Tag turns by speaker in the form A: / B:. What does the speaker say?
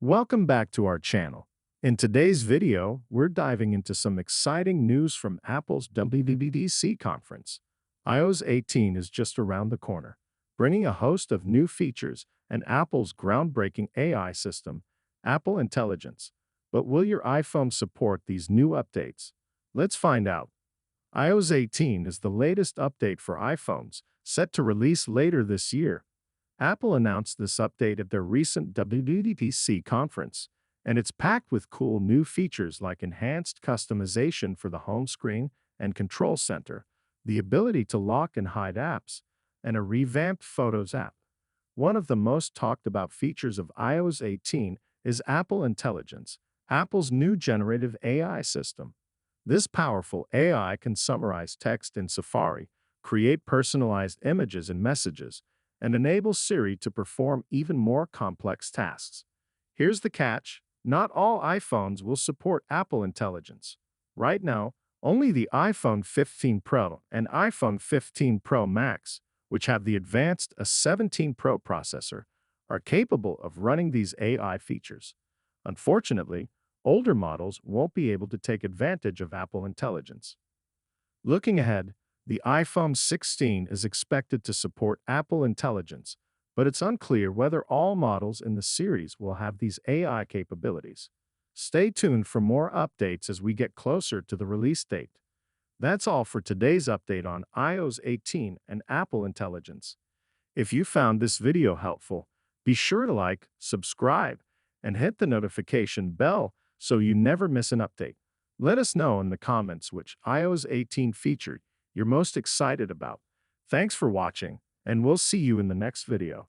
A: Welcome back to our channel. In today's video, we're diving into some exciting news from Apple's WWDC conference. iOS 18 is just around the corner, bringing a host of new features and Apple's groundbreaking AI system, Apple Intelligence. But will your iPhone support these new updates? Let's find out. iOS 18 is the latest update for iPhones, set to release later this year. Apple announced this update at their recent WWDC conference, and it's packed with cool new features like enhanced customization for the home screen and control center, the ability to lock and hide apps, and a revamped Photos app. One of the most talked about features of iOS 18 is Apple Intelligence, Apple's new generative AI system. This powerful AI can summarize text in Safari, create personalized images and messages, and enable Siri to perform even more complex tasks. Here's the catch: not all iPhones will support Apple Intelligence. Right now, only the iPhone 15 Pro and iPhone 15 Pro Max, which have the advanced A17 Pro processor, are capable of running these AI features. Unfortunately, older models won't be able to take advantage of Apple Intelligence. Looking ahead, the iPhone 16 is expected to support Apple Intelligence, but it's unclear whether all models in the series will have these AI capabilities. Stay tuned for more updates as we get closer to the release date. That's all for today's update on iOS 18 and Apple Intelligence. If you found this video helpful, be sure to like, subscribe, and hit the notification bell so you never miss an update. Let us know in the comments which iOS 18 feature you're most excited about. Thanks for watching, and we'll see you in the next video.